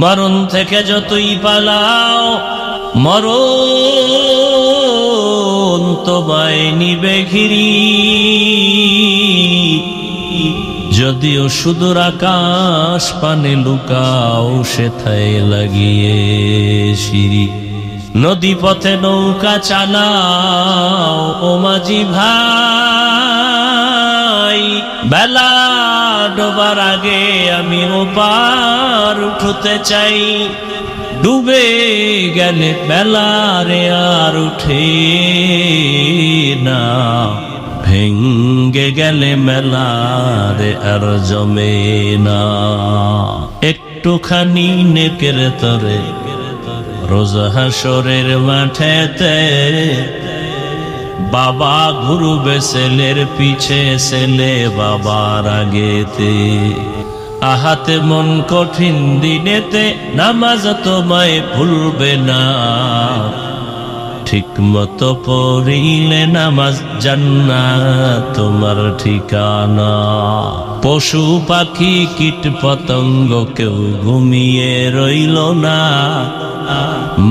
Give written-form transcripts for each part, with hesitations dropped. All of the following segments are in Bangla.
মরণ থেকে যতই পালাও মরণ তোমায় নিবে ঘিরি। যদিও সুদূর আকাশ পানে লুকাও সেথায় লাগিয়ে সিঁড়ি। নদী পথে নৌকা চালাও ও মাঝি ভাই, বেলা ডোবার আগে আমি ওপার উঠতে চাই। ডুবে গেলে বেলারে আর উঠে না, ভেঙ্গে গেলে মেলারে আর জমে না। একটুখানি নেকের তরে রোজ হাসরের মাঠেতে, বাবা ঘুরবে ছেলের পিছে, ছেলে বাবার আগেতে। আহাতে মন কঠিন দিনেতে, নামাজ তোমায় ভুলবে না। ঠিক মতো পড়িলে নামাজ জান্নাত তোমার ঠিকানা। পশু পাখি কীট পতঙ্গ কেউ ঘুমিয়ে রইল না,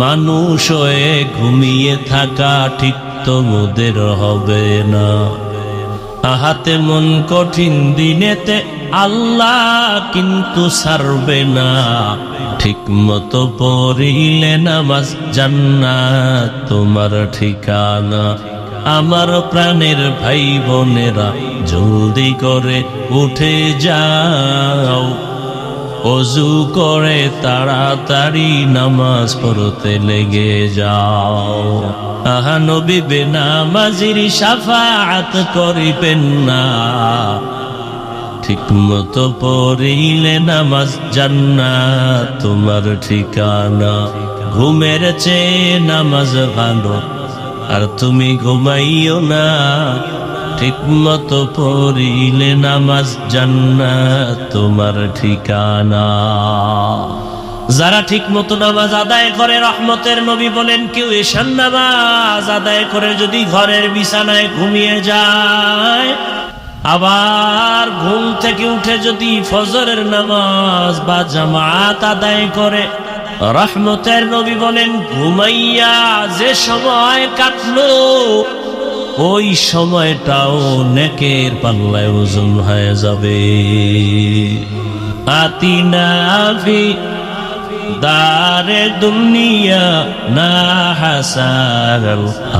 মানুষ হয়ে ঘুমিয়ে থাকা ঠিক তোমাদের হবে না। আহাতে মন কঠিন দিনেতে, আল্লাহ কিন্তু ছাড়বে না। ঠিক মতো পড়িলে নামাজ জান্নাত তোমার ঠিকানা। আমার প্রাণের ভাই বোনেরা জলদি করে উঠে যাও, ওযু করে তাড়াতাড়ি নামাজ পড়তে লেগে যাও। আহা নবী বেনামাজির শাফাআত করিবেন না। ঠিক মতো পড়িলে নামাজ জান্নাত তোমার ঠিকানা। ঘুমের চেয়ে নামাজ ভালো, আর তুমি ঘুমাইও না। ঠিক মতো পড়িলে নামাজ জান্নাত তোমার ঠিকানা। যারা ঠিক মতো নামাজ আদায় করে, রহমতের নবী বলেন, কেউ এশার নামাজ আদায় করে যদি ঘরের বিছানায় ঘুমিয়ে যায়, আবার ঘুম থেকে উঠে যদি ফজরের নামাজ বা জামাত আদায় করে, রহমতের নবী বলেন, ঘুমাইয়া যে সময় কাটলো ওই সময়টাও নেকের পাল্লায় ওজন হয়ে যাবে। আতিনা ফি দারে দুনিয়া না হাসার,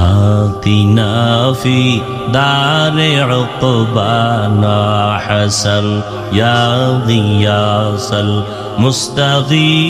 আতিনা ফি দারে উকবা না হাসার, ইয়া গিয়াসাল মুস্তাগী।